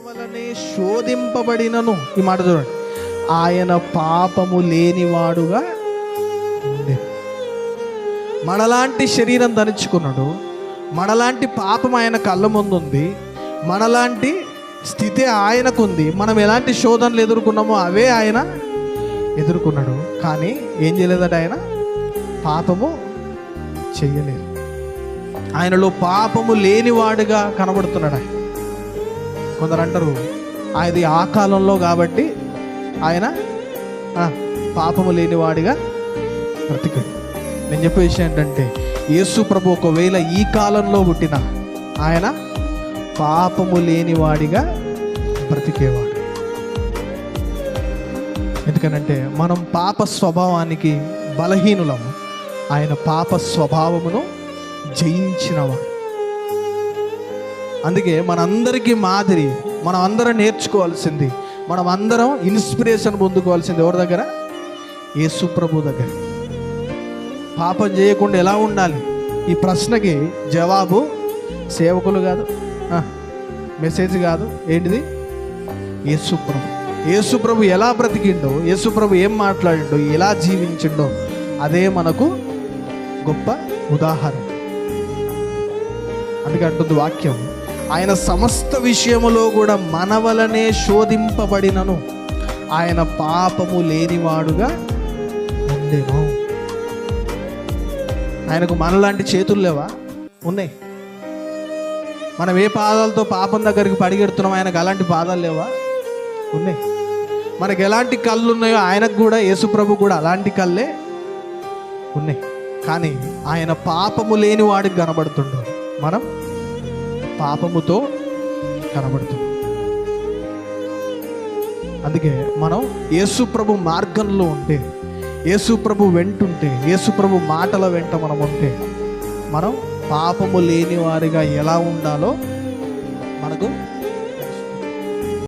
వలనే శోధింపబడినను, ఈ మాట చూడండి, ఆయన పాపము లేనివాడుగా ఉండే. మనలాంటి శరీరం ధరించుకున్నాడు, మనలాంటి పాపం ఆయన కళ్ళ ముందు ఉంది, మనలాంటి స్థితి ఆయనకుంది. మనం ఎలాంటి శోధనలు ఎదుర్కొన్నామో అవే ఆయన ఎదుర్కొన్నాడు. కానీ ఏం చేయలేదట, ఆయన పాపము చెయ్యలేదు. ఆయనలో పాపము లేనివాడుగా కనబడుతున్నాడు. ఆయన కొందరు అంటారు అది ఆ కాలంలో కాబట్టి ఆయన పాపము లేనివాడిగా బ్రతికాడు. నేను చెప్పే విషయం ఏంటంటే, యేసు ప్రభు ఒకవేళ ఈ కాలంలో పుట్టిన ఆయన పాపము లేనివాడిగా బ్రతికేవాడు. ఎందుకనంటే మనం పాప స్వభావానికి బలహీనులము, ఆయన పాప స్వభావమును జయించినవాడు. అందుకే మనందరికీ మాదిరి, మనం అందరం నేర్చుకోవాల్సింది, మనం అందరం ఇన్స్పిరేషన్ పొందుకోవాల్సింది ఎవరి దగ్గర? యేసు ప్రభు దగ్గర. పాపం చేయకుండా ఎలా ఉండాలి? ఈ ప్రశ్నకి జవాబు సేవకులు కాదు, మెసేజ్ కాదు, ఏంటిది? యేసు ప్రభు. యేసు ప్రభు ఎలా బ్రతికిండో, యేసు ప్రభు ఏం మాట్లాడిండో, ఎలా జీవించిండో అదే మనకు గొప్ప ఉదాహరణ. అందుకే అంటుంది వాక్యం, ఆయన సమస్త విషయములో కూడా మన వలనే శోధింపబడినను ఆయన పాపము లేనివాడుగా ఉండేను. ఆయనకు మనలాంటి చేతులు లేవా? ఉన్నాయి. మనం ఏ పాదాలతో పాపం దగ్గరికి పరిగెడుతున్నాం, ఆయనకు అలాంటి పాదాలు లేవా? ఉన్నాయి. మనకు ఎలాంటి కళ్ళు ఉన్నాయో ఆయనకు కూడా, యేసు ప్రభు కూడా అలాంటి కళ్ళే ఉన్నాయి. కానీ ఆయన పాపము లేని వాడికి కనబడుతుండడు, మనం పాపముతో కనబడుతున్నాం. అందుకే మనం యేసు ప్రభు మార్గంలో ఉంటే, యేసు ప్రభు వెంటుంటే, యేసు ప్రభు మాటల వెంట మనం ఉంటే, మనం పాపము లేని వారిగా ఎలా ఉండాలో మనకు